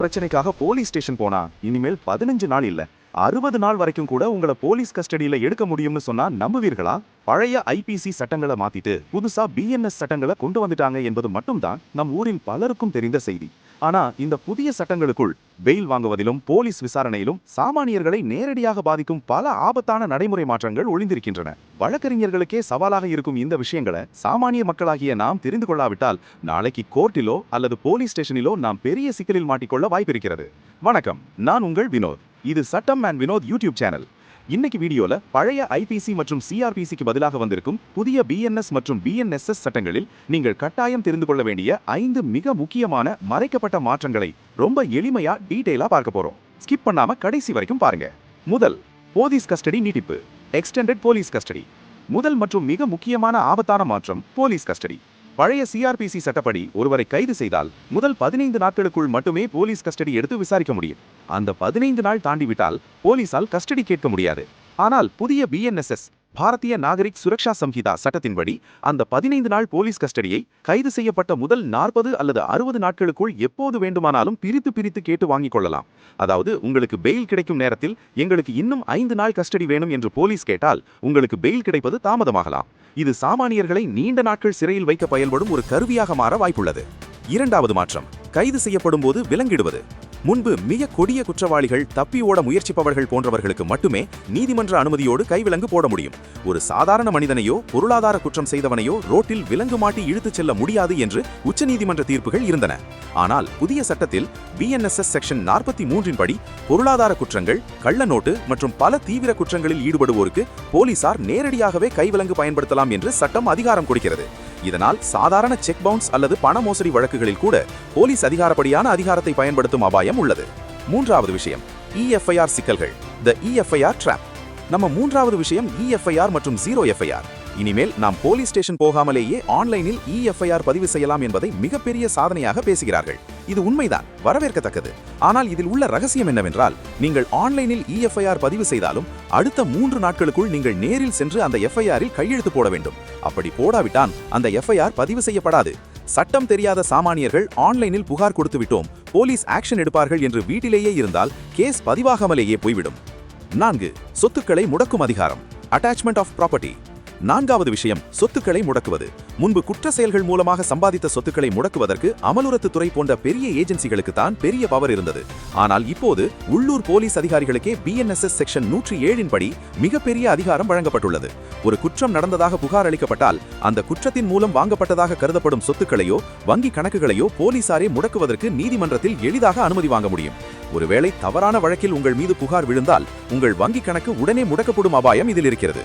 பிரச்சனைக்காக police station போனா இனிமேல் 15 நாள் இல்ல 60 நாள் வரைக்கும் கூட உங்களை போலீஸ் கஸ்டடியில எடுக்க முடியும்னு சொன்னா நம்புவீர்களா? பழைய ஐபிசி சட்டங்களை மாத்திட்டு புதுசா பிஎன்எஸ் சட்டங்களை கொண்டு வந்துட்டாங்க என்பது மட்டும்தான் நம் ஊரில் பலருக்கும் தெரிந்த செய்தி. ஆனா இந்த புதிய சட்டங்களுக்குள் பெயில் வாங்குவதிலும் போலீஸ் விசாரணையிலும் சாமானியர்களை நேரடியாக பாதிக்கும் பல ஆபத்தான நடைமுறை மாற்றங்கள் ஒளிந்திருக்கின்றன. வழக்கறிஞர்களுக்கே சவாலாக இருக்கும் இந்த விஷயங்களை சாமானிய மக்களாகிய நாம் தெரிந்து கொள்ளாவிட்டால் நாளைக்கு கோர்ட்டிலோ அல்லது போலீஸ் ஸ்டேஷனிலோ நாம் பெரிய சிக்கலில் மாட்டிக்கொள்ள வாய்ப்பிருக்கிறது. வணக்கம், நான் உங்கள் வினோத். இது சட்டம் அண்ட் வினோத் யூடியூப் சேனல். இன்னைக்கு வீடியோல பழைய ஐபிசி மற்றும் சிஆர்பிசிக்கு பதிலாக வந்திருக்கும் புதிய பிஎன்எஸ் மற்றும் பிஎன்எஸ்எஸ் சட்டங்களில் நீங்கள் கட்டாயம் தெரிந்து கொள்ள வேண்டிய 5 மிக முக்கியமான மறைக்கப்பட்ட மாற்றங்களை ரொம்ப எளிமையா டீடைலா பார்க்க போறோம். ஸ்கிப் பண்ணாம கடைசி வரைக்கும் பாருங்க. முதல், போலீஸ் கஸ்டடி நீட்டிப்பு, எக்ஸ்டெண்டட் போலீஸ் கஸ்டடி. முதல் மற்றும் மிக முக்கியமான ஆபத்தான மாற்றம் போலீஸ் கஸ்டடி. பழைய சிஆர்பிசி சட்டப்படி ஒருவரை கைது செய்தால் முதல் 15 நாட்களுக்குள் மட்டுமே போலீஸ் கஸ்டடி எடுத்து விசாரிக்க முடியும். அந்த 15 நாள் தாண்டிவிட்டால் போலீசால் கஸ்டடி கேட்க முடியாது. ஆனால் புதிய பிஎன்எஸ்எஸ் பாரதிய நாகரிக் சுரக்ஷா சம்ஹிதா சட்டத்தின்படி அந்த 15 நாள் போலீஸ் கஸ்டடியை கைது செய்யப்பட்ட முதல் 40 அல்லது 60 நாட்களுக்குள் எப்போது வேண்டுமானாலும் பிரித்து கேட்டு வாங்கிக் கொள்ளலாம். அதாவது உங்களுக்கு பெயில் கிடைக்கும் நேரத்தில் எங்களுக்கு இன்னும் 5 நாள் கஸ்டடி வேணும் என்று போலீஸ் கேட்டால் உங்களுக்கு பெயில் கிடைப்பது தாமதமாகலாம். இது சாமானியர்களை நீண்ட நாட்கள் சிறையில் வைக்க பயன்படும் ஒரு கருவியாக மாற வாய்ப்புள்ளது. இரண்டாவது மாற்றம், கைது செய்யப்படும் போது விலங்கிடுவது. முன்பு மிக கொடிய குற்றவாளிகள், தப்பி ஓட முயற்சிப்பவர்கள் போன்றவர்களுக்கு மட்டுமே நீதிமன்ற அனுமதியோடு கைவிலங்கு போட முடியும். ஒரு சாதாரண மனிதனையோ பொருளாதார குற்றம் செய்தவனையோ ரோட்டில் விலங்கு மாட்டி இழுத்துச் செல்ல முடியாது என்று உச்சநீதிமன்ற தீர்ப்புகள் இருந்தன. ஆனால் புதிய சட்டத்தில் பிஎன்எஸ்எஸ் செக்ஷன் 43 படி பொருளாதார குற்றங்கள், கள்ள நோட்டு மற்றும் பல தீவிர குற்றங்களில் ஈடுபடுவோருக்கு போலீசார் நேரடியாகவே கைவிலங்கு பயன்படுத்தலாம் என்று சட்டம் அதிகாரம் கொடுக்கிறது. இதனால் சாதாரண செக் பவுன்ஸ் அல்லது பண மோசடி வழக்குகளில் கூட போலீஸ் அதிகாரப்படியான அதிகாரத்தை பயன்படுத்தும் அபாயம் உள்ளது. மூன்றாவது விஷயம், இஎஃப்ஐஆர் சிக்கல்கள், தி இஎஃப்ஐஆர் ட்ராப். நம்ம மூன்றாவது விஷயம் இஎஃப்ஐஆர் மற்றும் ஜீரோ எஃப்ஐஆர். இனிமேல் நாம் போலீஸ் ஸ்டேஷன் போகாமலேயே ஆன்லைனில் இஎஃப்ஐஆர் பதிவு செய்யலாம் என்பதை மிகப்பெரிய சாதனையாக பேசுகிறார்கள். இது உண்மைதான், வரவேற்கத்தக்கது. ஆனால் இதில் உள்ள ரகசியம் என்னவென்றால், நீங்கள் ஆன்லைனில் இஎஃப்ஐஆர் பதிவு செய்தாலும் அடுத்த 3 நாட்களுக்குள் நீங்கள் நேரில் சென்று அந்த எஃப்ஐஆரில் கையெழுத்து போட வேண்டும். அப்படி போடாவிட்டால் அந்த எஃப்ஐஆர் பதிவு செய்யப்படாது. சட்டம் தெரியாத சாமானியர்கள் ஆன்லைனில் புகார் கொடுத்து விட்டோம், போலீஸ் ஆக்ஷன் எடுப்பார்கள் என்று வீட்டிலேயே இருந்தால் கேஸ் பதிவாகாமலேயே போய்விடும். 4, சொத்துக்களை முடக்கும் அதிகாரம், அட்டாச்மெண்ட் ஆஃப் ப்ராப்பர்ட்டி. நான்காவது விஷயம், சொத்துக்களை முடக்குவது. முன்பு குற்ற செயல்கள் மூலமாக சம்பாதித்த சொத்துக்களை முடக்குவதற்கு அமலுறத்துறை போன்ற பெரிய ஏஜென்சிகளுக்கு தான் பெரிய பவர் இருந்தது. ஆனால் இப்போது உள்ளூர் போலீஸ் அதிகாரிகளுக்கே பிஎன்எஸ்எஸ் செக்ஷன் 107 படி மிகப்பெரிய அதிகாரம் வழங்கப்பட்டுள்ளது. ஒரு குற்றம் நடந்ததாக புகார் அளிக்கப்பட்டால் அந்த குற்றத்தின் மூலம் வாங்கப்பட்டதாக கருதப்படும் சொத்துக்களையோ வங்கி கணக்குகளையோ போலீசாரே முடக்குவதற்கு நீதிமன்றத்தில் எளிதாக அனுமதி வாங்க முடியும். ஒருவேளை தவறான வழக்கில் உங்கள் மீது புகார் விழுந்தால் உங்கள் வங்கி கணக்கு உடனே முடக்கப்படும் அபாயம் இதில் இருக்கிறது.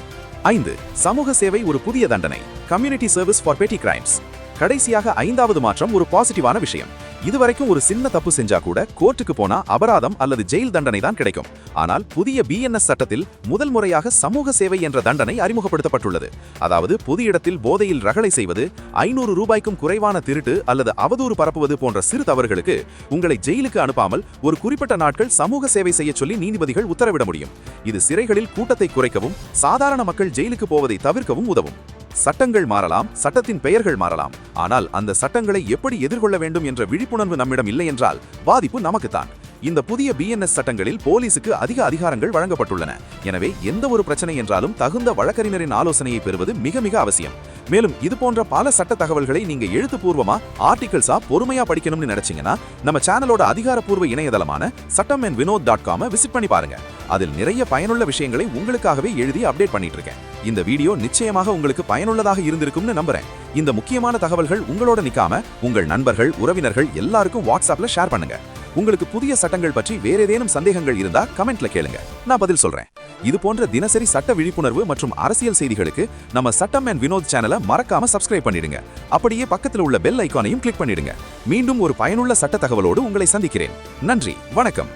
5, சமூக சேவை ஒரு புதிய தண்டனை, கம்யூனிட்டி சர்வீஸ் ஃபார் பெட்டி கிரைம்ஸ். கடைசியாக 5வது மாற்றம் ஒரு பாசிட்டிவான விஷயம். இதுவரைக்கும் ஒரு சின்ன தப்பு செஞ்சா கூட கோர்ட்டுக்கு போனா அபராதம் அல்லது ஜெயில் தண்டனை தான் கிடைக்கும். ஆனால் புதிய பிஎன்எஸ் சட்டத்தில் முதல் முறையாக சமூக சேவை என்ற தண்டனை அறிமுகப்படுத்தப்பட்டுள்ளது. அதாவது பொது இடத்தில் போதையில் ரகளை செய்வது, 500 ரூபாய்க்கும் குறைவான திருட்டு அல்லது அவதூறு பரப்புவது போன்ற சிறு தவறுகளுக்கு உங்களை ஜெயிலுக்கு அனுப்பாமல் ஒரு குறிப்பிட்ட நாட்கள் சமூக சேவை செய்ய சொல்லி நீதிபதிகள் உத்தரவிட முடியும். இது சிறைகளில் கூட்டத்தை குறைக்கவும் சாதாரண மக்கள் ஜெயிலுக்கு போவதை தவிர்க்கவும் உதவும். சட்டங்கள் மாறலாம், சட்டத்தின் பெயர்கள் மாறலாம். ஆனால் அந்த சட்டங்களை எப்படி எதிர்கொள்ள வேண்டும் என்ற விழிப்புணர்வு நம்மிடம் இல்லை என்றால் பாதிப்பு நமக்குத்தான். இந்த புதிய பிஎன்எஸ் சட்டங்களில் போலீசுக்கு அதிக அதிகாரங்கள் வழங்கப்பட்டுள்ளன. எனவே எந்த ஒரு பிரச்சனை என்றாலும் தகுந்த வழக்கறிஞரின் ஆலோசனையை பெறுவது மிக மிக அவசியம். மேலும் இது போன்ற பல சட்ட தகவல்களை நீங்க எழுத்துப்பூர்வமா ஆர்டிகல்ஸா பொறுமையா படிக்கணும்னு நினைச்சீங்கன்னா நம்ம சேனலோட அதிகாரப்பூர்வ இணையதளமான sattamandvinod.com விசிட் பண்ணி பாருங்க. அதில் நிறைய பயனுள்ள விஷயங்களை உங்களுக்காகவே எழுதி அப்டேட் பண்ணிட்டு இருக்கேன். இந்த வீடியோ நிச்சயமாக உங்களுக்கு பயனுள்ளதாக இருந்திருக்கும்னு நம்புறேன். இந்த முக்கியமான தகவல்கள் உங்களோட நிக்காம உங்கள் நண்பர்கள், உறவினர்கள் எல்லாருக்கும் வாட்ஸ்அப்ல ஷேர் பண்ணுங்க. உங்களுக்கு புதிய சட்டங்கள் பற்றி வேற ஏதேனும் சந்தேகங்கள் இருந்தா கமெண்ட்ல கேளுங்க, நான் பதில் சொல்றேன். இது போன்ற தினசரி சட்ட விழிப்புணர்வு மற்றும் அரசியல் செய்திகளுக்கு நம்ம சட்டம் அண்ட் வினோத் சேனலை மறக்காம சப்ஸ்கிரைப் பண்ணிடுங்க. அப்படியே பக்கத்தில் உள்ள பெல் ஐகானையும் கிளிக் பண்ணிடுங்க. மீண்டும் ஒரு பயனுள்ள சட்ட தகவலோடு உங்களை சந்திக்கிறேன். நன்றி, வணக்கம்.